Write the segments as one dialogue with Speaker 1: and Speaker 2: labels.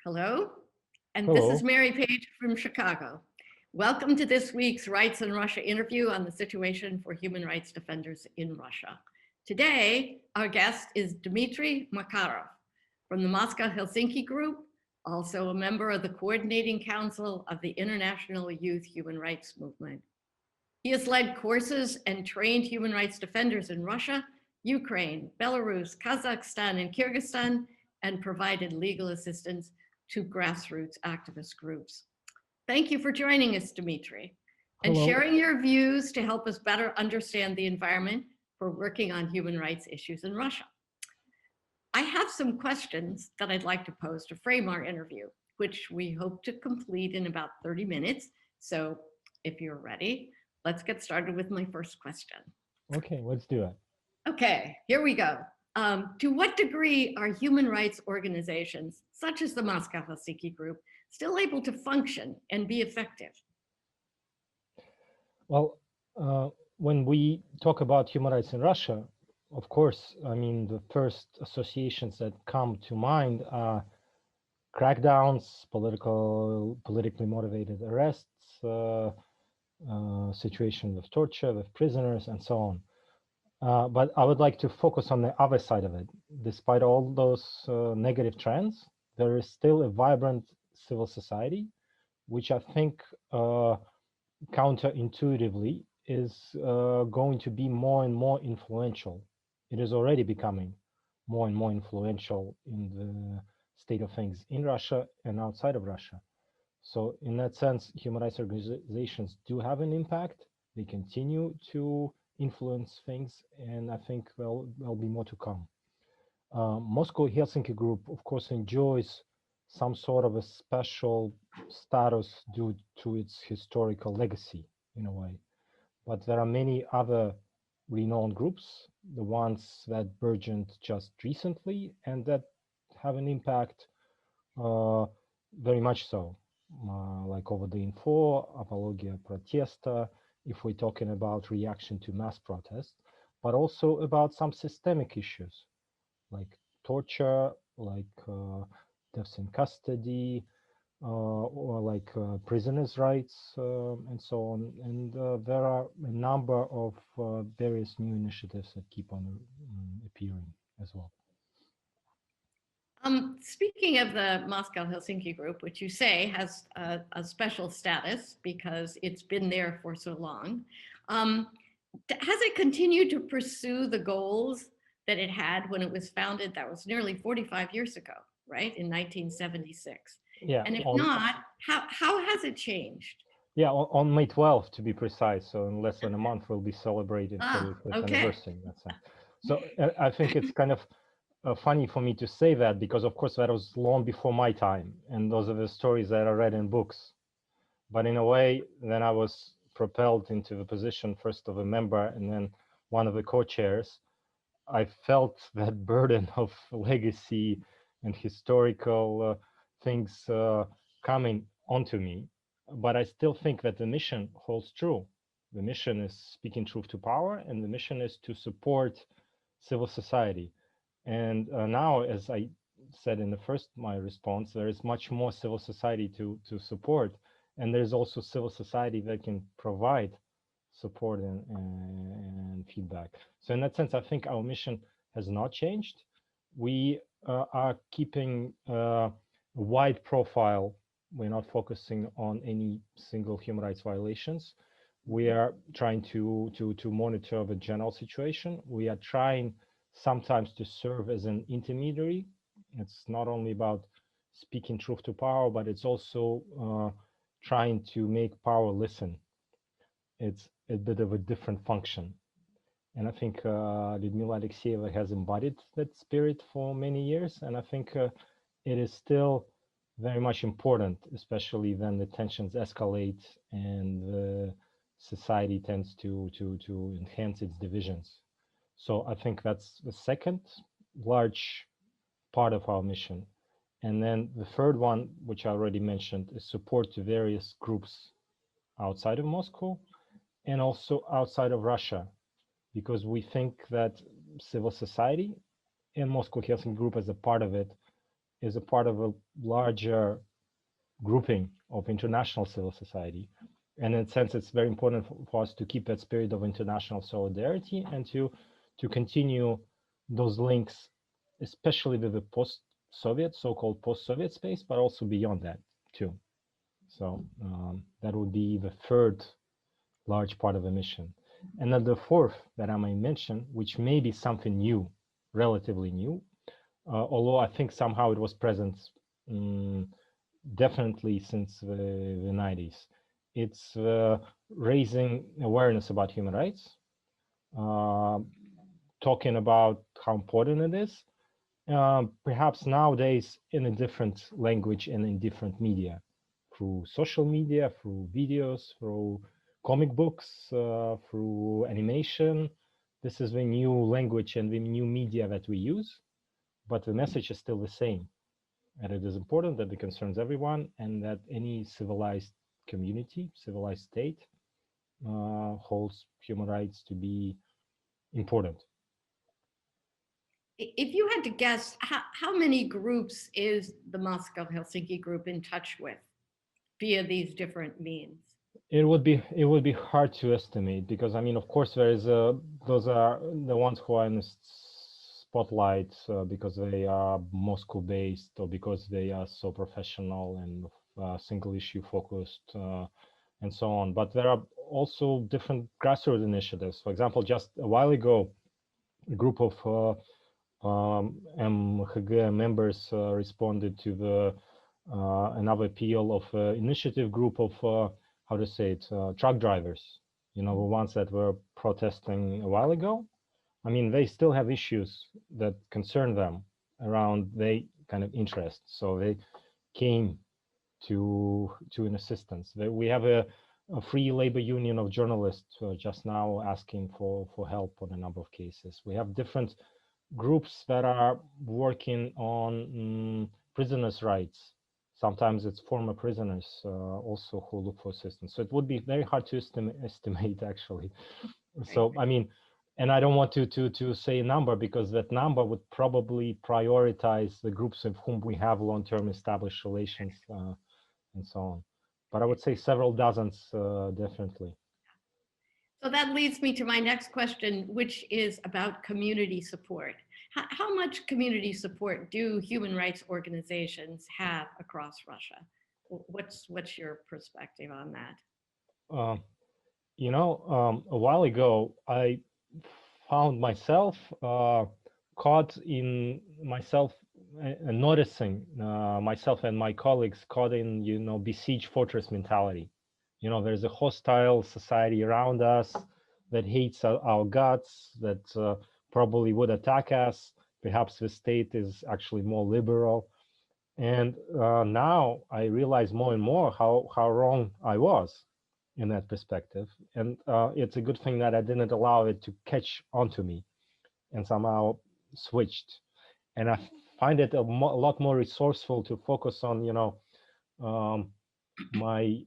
Speaker 1: Hello, and this is
Speaker 2: Hello.
Speaker 1: Мэry Peydж from Chicago. Welcome to this week's Rights in Russia interview on the situation for human rights defenders in Russia. Today, our guest is Dmitry Makarov from the Moscow Helsinki Group, also a member of the Coordinating Council of the International Youth Human Rights Movement. He has led courses and trained human rights defenders in Russia, Ukraine, Belarus, Kazakhstan, and Kyrgyzstan, and provided legal assistance to grassroots activist groups. Thank you for joining us, Dmitry, and
Speaker 2: Hello.
Speaker 1: sharing your views to help us better understand the environment for working on human rights issues in Russia. I have some questions that I'd like to pose to frame our interview, which we hope to complete in about 30 minutes. So if you're ready, let's get started with my first question.
Speaker 2: Okay, let's do it.
Speaker 1: Okay, here we go. To what degree are human rights organizations, such as the Moscow Helsinki Group, still able to function and be effective?
Speaker 2: Well, when we talk about human rights in Russia, of course, I mean, the first associations that come to mind are crackdowns, politically motivated arrests, situation with torture, with prisoners, and so on. But I would like to focus on the other side of it. Despite all those negative trends, there is still a vibrant civil society, which I think counterintuitively is going to be more and more influential. It is already becoming more and more influential in the state of things in Russia and outside of Russia. So in that sense, human rights organizations do have an impact. They continue to influence things, and I think there'll be more to come. Moscow Helsinki Group, of course, enjoys some sort of a special status due to its historical legacy in a way. But there are many other renowned groups, the ones that burgeoned just recently and that have an impact very much so, like Over the Info, Apologia Protesta, if we're talking about reaction to mass protests, but also about some systemic issues like torture, like deaths in custody, or like prisoners' rights, and so on. And there are a number of various new initiatives that keep on appearing as well.
Speaker 1: Speaking of the Moscow Helsinki Group, which you say has a special status because it's been there for so long, has it continued to pursue the goals that it had when it was founded? That was nearly 45 years ago, right? In 1976.
Speaker 2: Yeah.
Speaker 1: And if not, how has it changed?
Speaker 2: Yeah, on May 12th, to be precise. So in less than a month, we'll be celebrating 45th anniversary in that sense. So I think it's kind of funny for me to say that because, of course, that was long before my time. And those are the stories that I read in books. But in a way, then I was propelled into the position first of a member and then one of the co-chairs. I felt that burden of legacy and historical things coming onto me. But I still think that the mission holds true. The mission is speaking truth to power, and the mission is to support civil society. And now, as I said in the first my response, there is much more civil society to support, and there's also civil society that can provide support and feedback. So in that sense, I think our mission has not changed. We are keeping a wide profile. We're not focusing on any single human rights violations. We are trying to monitor the general situation. We are trying sometimes to serve as an intermediary. It's not only about speaking truth to power, but it's also trying to make power listen. It's a bit of a different function. And I think Lyudmila Alexeyeva has embodied that spirit for many years. And I think it is still very much important, especially when the tensions escalate and the society tends to enhance its divisions. So I think that's the second large part of our mission. And then the third one, which I already mentioned, is support to various groups outside of Moscow and also outside of Russia, because we think that civil society and Moscow Helsinki Group as a part of it is a part of a larger grouping of international civil society. And in a sense, it's very important for us to keep that spirit of international solidarity and to continue those links, especially with the post-Soviet, so-called post-Soviet space, but also beyond that too. So that would be the third large part of the mission. And then the fourth that I might mention, which may be something new, relatively new, although I think somehow it was present definitely since the 90s. It's raising awareness about human rights, talking about how important it is, perhaps nowadays in a different language and in different media, through social media, through videos, through comic books, through animation. This is the new language and the new media that we use, but the message is still the same. And it is important that it concerns everyone and that any civilized community, civilized state, holds human rights to be important.
Speaker 1: If you had to guess, how many groups is the Moscow Helsinki Group in touch with via these different means?
Speaker 2: It would be hard to estimate because, I mean, of course, there is those are the ones who are in the spotlight because they are Moscow based or because they are so professional and single issue focused and so on. But there are also different grassroots initiatives. For example, just a while ago, a group of МХГ members responded to the another appeal of initiative group of how to say it, truck drivers, you know, the ones that were protesting a while ago. I mean, they still have issues that concern them around their kind of interests. So they came to an assistance. We have a free labor union of journalists just now asking for help on a number of cases. We have different groups that are working on prisoners' rights. Sometimes it's former prisoners also who look for assistance. So it would be very hard to estimate actually. So, I mean, and I don't want to say a number because that number would probably prioritize the groups with whom we have long-term established relations and so on. But I would say several dozens definitely.
Speaker 1: So that leads me to my next question, which is about community support. How much community support do human rights organizations have across Russia? What's your perspective on that?
Speaker 2: You know, a while ago, I found myself caught in myself noticing myself and my colleagues caught in, you know, besieged fortress mentality. You know, there's a hostile society around us that hates our guts, that probably would attack us. Perhaps the state is actually more liberal. And now I realize more and more how wrong I was in that perspective. And it's a good thing that I didn't allow it to catch onto me and somehow switched. And I find it a lot more resourceful to focus on, you know, my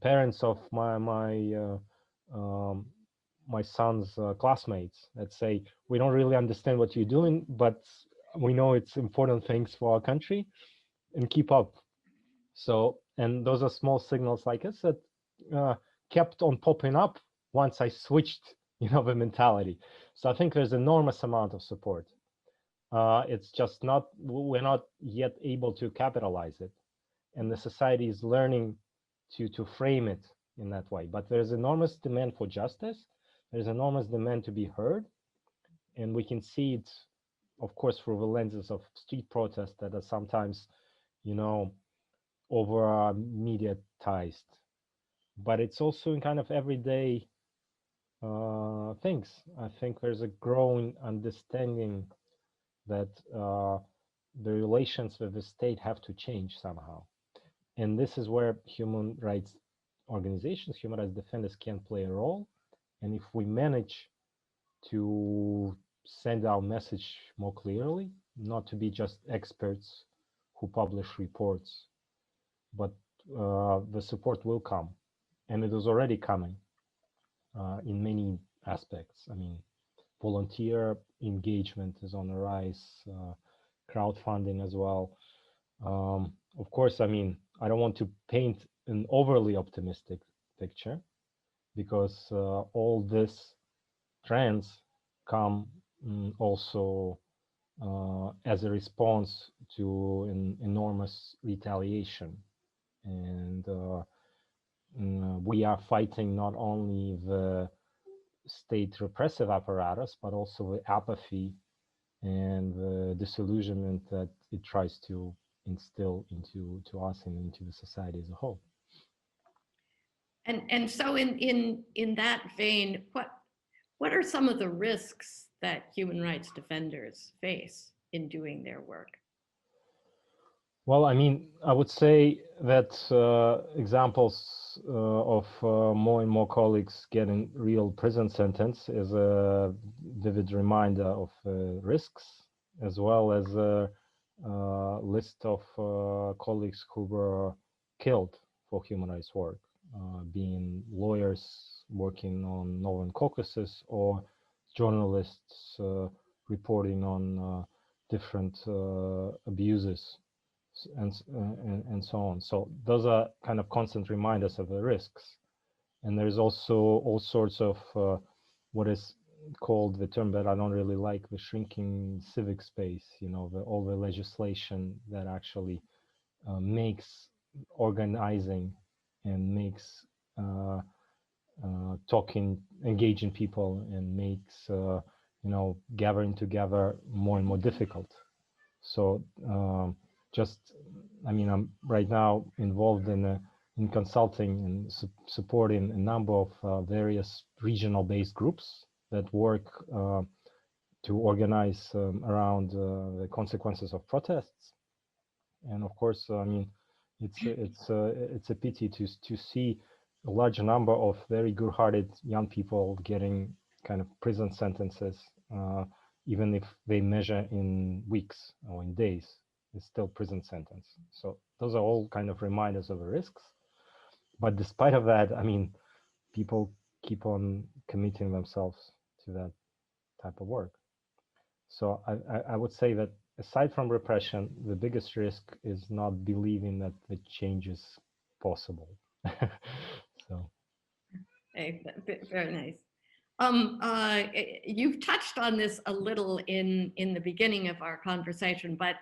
Speaker 2: parents of my son's classmates that say, we don't really understand what you're doing, but we know it's important things for our country and keep up. So, and those are small signals like I said, kept on popping up once I switched, you know, the mentality. So I think there's enormous amount of support. It's just we're not yet able to capitalize it. And the society is learning to frame it in that way. But there's enormous demand for justice. There's enormous demand to be heard. And we can see it, of course, through the lenses of street protests that are sometimes, you know, over mediatized. But it's also in kind of everyday things. I think there's a growing understanding that the relations with the state have to change somehow. And this is where human rights organizations, human rights defenders can play a role. And if we manage to send our message more clearly, not to be just experts who publish reports, but the support will come. And it is already coming in many aspects. I mean, volunteer engagement is on the rise, crowdfunding as well. Of course, I mean, I don't want to paint an overly optimistic picture, because all these trends come also as a response to an enormous retaliation. And we are fighting not only the state repressive apparatus, but also the apathy and the disillusionment that it tries to instill into us and into the society as a whole.
Speaker 1: And so in that vein, what are some of the risks that human rights defenders face in doing their work?
Speaker 2: Well, I mean, I would say that examples of more and more colleagues getting real prison sentence is a vivid reminder of risks, as well as a list of colleagues who were killed for human rights work, being lawyers working on Northern Caucasus or journalists reporting on different abuses and so on. So those are kind of constant reminders of the risks. And there's also all sorts of what is called, the term that I don't really like, the shrinking civic space, you know, all the legislation that actually makes organizing and makes engaging people and makes, you know, gathering together more and more difficult. So I mean, I'm right now involved in consulting and supporting a number of various regional-based groups that work to organize around the consequences of protests. And of course, I mean, it's a pity to see a large number of very good-hearted young people getting kind of prison sentences, even if they measure in weeks or in days. It's still prison sentence. So those are all kind of reminders of the risks. But despite of that, I mean, people keep on committing themselves to that type of work. So I would say that aside from repression, the biggest risk is not believing that the change is possible. So.
Speaker 1: Hey, very nice. You've touched on this a little in the beginning of our conversation, but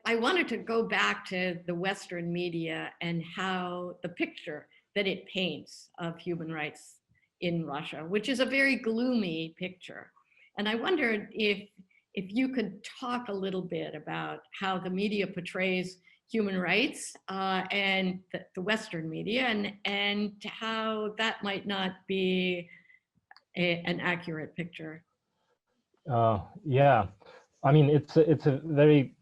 Speaker 1: I wanted to go back to the Western media and how the picture that it paints of human rights in Russia, which is a very gloomy picture. And I wondered if you could talk a little bit about how the media portrays human rights and the Western media, and how that might not be an accurate picture.
Speaker 2: Yeah, I mean, it's a very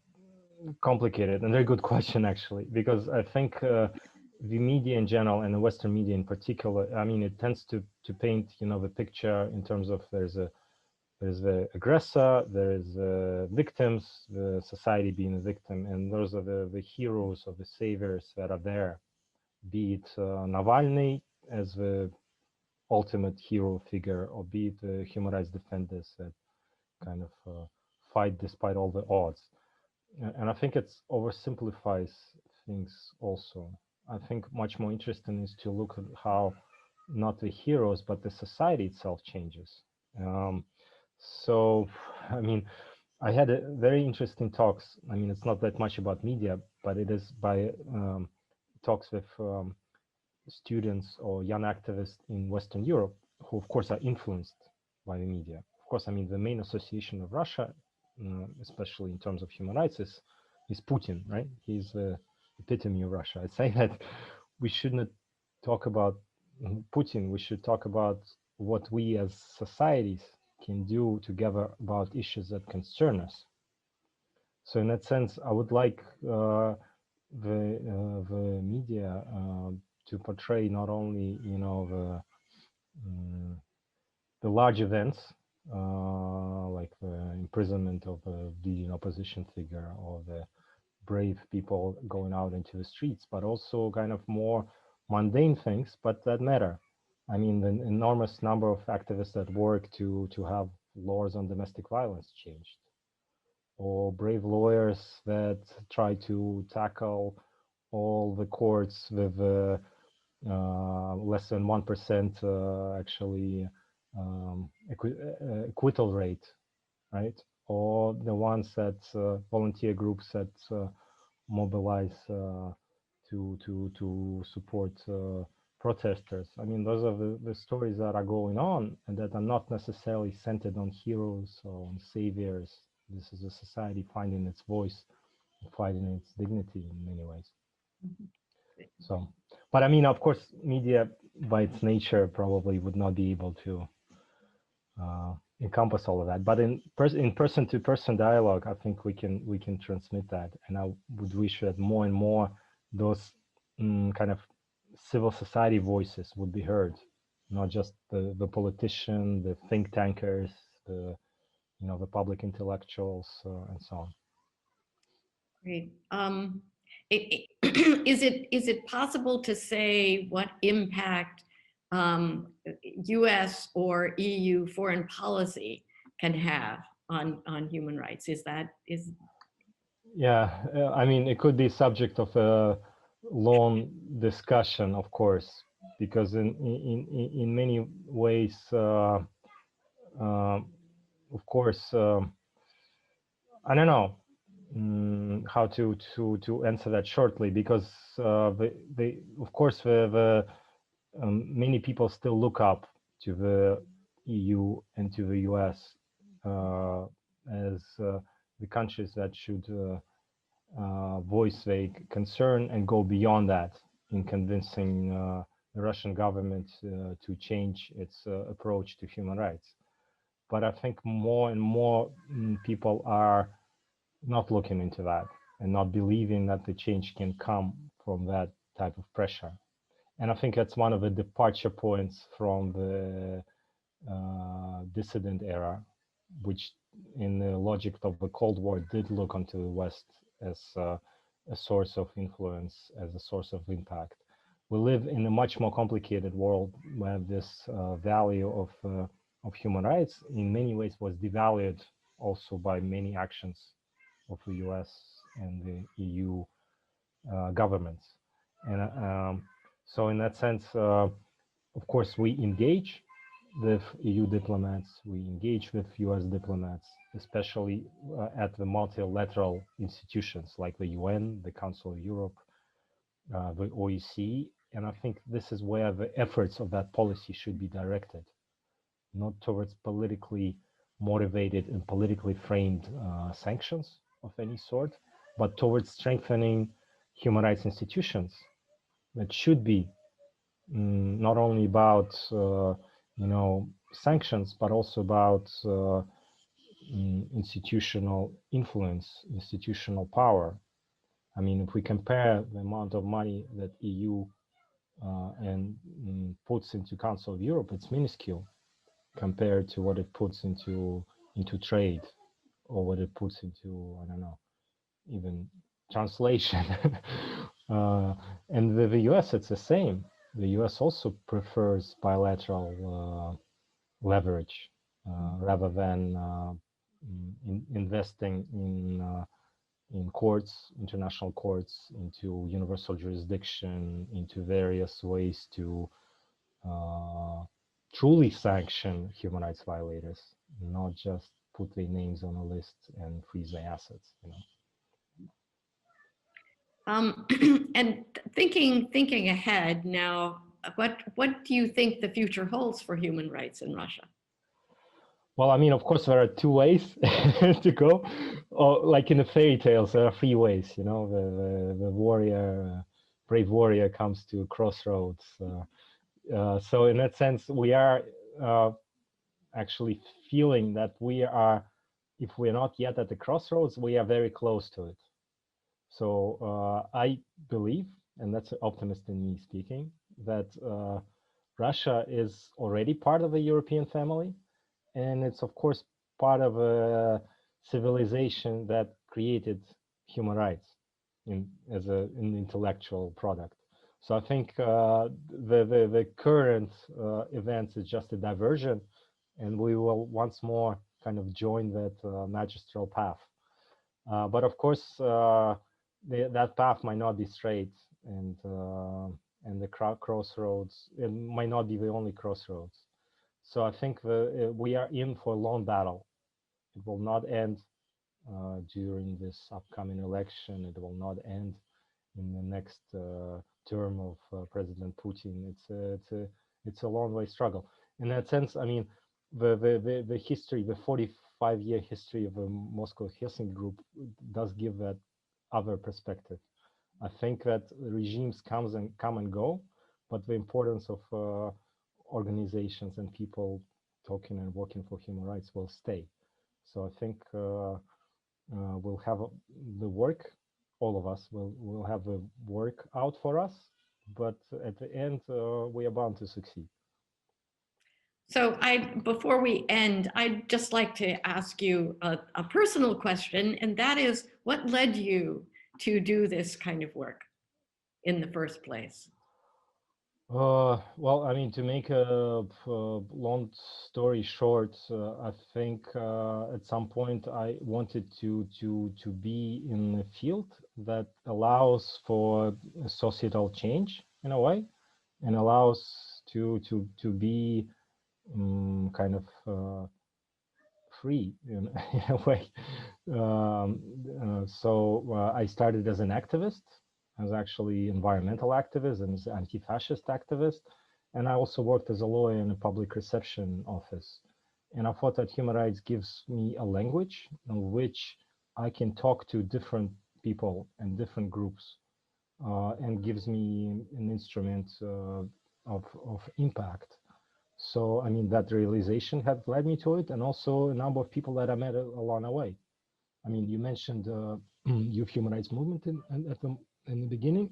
Speaker 2: complicated and very good question, actually, because I think the media in general and the Western media in particular, I mean, it tends to paint, you know, the picture in terms of there's the aggressor, there's victims, the society being a victim, and those are the heroes or the saviors that are there, be it Navalny as the ultimate hero figure, or be it the human rights defenders that kind of fight despite all the odds. And I think it oversimplifies things also. I think much more interesting is to look at how not the heroes, but the society itself changes. So, I mean, I had a very interesting talks. I mean, it's not that much about media, but it is by talks with students or young activists in Western Europe, who of course are influenced by the media. Of course, I mean, the main association of Russia, especially in terms of human rights, is Putin, right? He's the epitome of Russia. I say that we shouldn't talk about Putin. We should talk about what we as societies can do together about issues that concern us. So in that sense, I would like the media to portray not only, you know, the large events like the imprisonment of a leading opposition figure or the brave people going out into the streets, but also kind of more mundane things, but that matter. I mean, the enormous number of activists that work to have laws on domestic violence changed, or brave lawyers that try to tackle all the courts with less than 1% actually acquittal rate, right? Or the ones that volunteer groups that mobilize to support protesters. I mean, those are the stories that are going on and that are not necessarily centered on heroes or on saviors. This is a society finding its voice, finding its dignity in many ways. So, but I mean, of course, media by its nature probably would not be able to encompass all of that. But in person-to-person dialogue, I think we can transmit that, and I would wish that more and more those kind of civil society voices would be heard, not just the politician, the think tankers, the the public intellectuals, and so on.
Speaker 1: Great. Is it possible to say what impact U.S. or EU foreign policy can have on human rights?
Speaker 2: Yeah, I mean, it could be subject of a long discussion, of course, because in many ways, of course, I don't know how to answer that shortly, because of course many people still look up to the EU and to the US as the countries that should voice their concern and go beyond that in convincing the Russian government to change its approach to human rights. But I think more and more people are not looking into that and not believing that the change can come from that type of pressure. And I think that's one of the departure points from the dissident era, which in the logic of the Cold War did look onto the West as a source of influence, as a source of impact. We live in a much more complicated world where this value of human rights in many ways was devalued also by many actions of the US and the EU governments. And so in that sense, of course, we engage with EU diplomats, we engage with US diplomats, especially at the multilateral institutions like the UN, the Council of Europe, the OEC. And I think this is where the efforts of that policy should be directed, not towards politically motivated and politically framed sanctions of any sort, but towards strengthening human rights institutions that should be not only about sanctions, but also about institutional influence, institutional power. I mean, if we compare the amount of money that EU and puts into Council of Europe, it's minuscule compared to what it puts into trade, or what it puts into, I don't know, even translation. And with the US, it's the same. The US also prefers bilateral leverage rather than investing in courts, international courts, into universal jurisdiction, into various ways to truly sanction human rights violators, not just put their names on a list and freeze their assets.
Speaker 1: And thinking ahead now, what do you think the future holds for human rights in Russia?
Speaker 2: Well, I mean, of course, there are two ways to go. Like in the fairy tales, there are three ways. The warrior, brave warrior, comes to crossroads. So in that sense, we are actually feeling that we are, if we're not yet at the crossroads, we are very close to it. So I believe, and that's an optimist in me speaking, that Russia is already part of the European family, and it's of course part of a civilization that created human rights as an intellectual product. So I think the current events is just a diversion, and we will once more kind of join that magistral path. But of course, that path might not be straight, and the crossroads, it might not be the only crossroads. So I think we are in for a long battle. It will not end during this upcoming election. It will not end in the next term of President Putin. It's a long way struggle. In that sense, I mean, the history, the 45-year history of the Moscow Helsinki Group does give that other perspective. I think that regimes come and go, but the importance of organizations and people talking and working for human rights will stay. So I think we'll have the work, all of us will have the work out for us, but at the end, we are bound to succeed.
Speaker 1: So before we end, I'd just like to ask you a personal question, and that is, what led you to do this kind of work in the first place?
Speaker 2: Well, I mean, to make a long story short, I think at some point I wanted to be in a field that allows for societal change in a way, and allows to be kind of free in a way. So I started as an activist. I was actually environmental activist and anti-fascist activist. And I also worked as a lawyer in a public reception office. And I thought that human rights gives me a language in which I can talk to different people and different groups, and gives me an instrument of impact. So, I mean, that realization had led me to it, and also a number of people that I met along the way. I mean, you mentioned youth human rights movement in the beginning.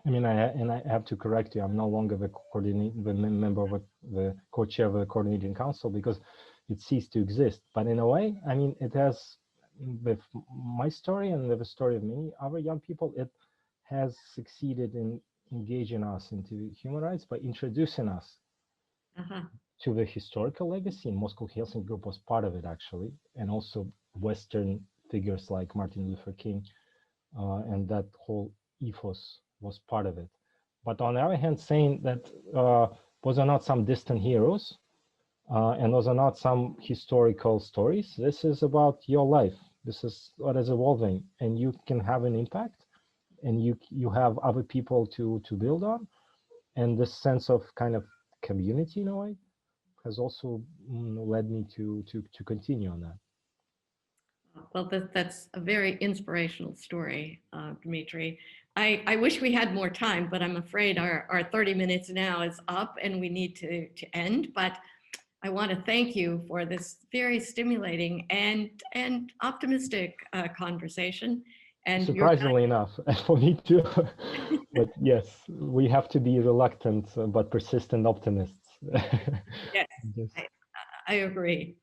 Speaker 2: I mean, I have to correct you. I'm no longer the member of the co-chair of the coordinating council, because it ceased to exist. But in a way, I mean, it has, with my story and with the story of many other young people, it has succeeded in engaging us into human rights by introducing us to the historical legacy. And Moscow Helsinki Group was part of it, actually, and also Western figures like Martin Luther King, and that whole ethos was part of it. But on the other hand, saying that those are not some distant heroes, and those are not some historical stories. This is about your life. This is what is evolving, and you can have an impact, and you have other people to build on. And this sense of kind of community in a way has also led me to continue on that.
Speaker 1: Well, that's a very inspirational story, Dmitry. I wish we had more time, but I'm afraid our 30 minutes now is up and we need to end. But I want to thank you for this very stimulating and optimistic conversation. And
Speaker 2: surprisingly enough, for me too. But yes, we have to be reluctant but persistent optimists.
Speaker 1: Yes, I agree.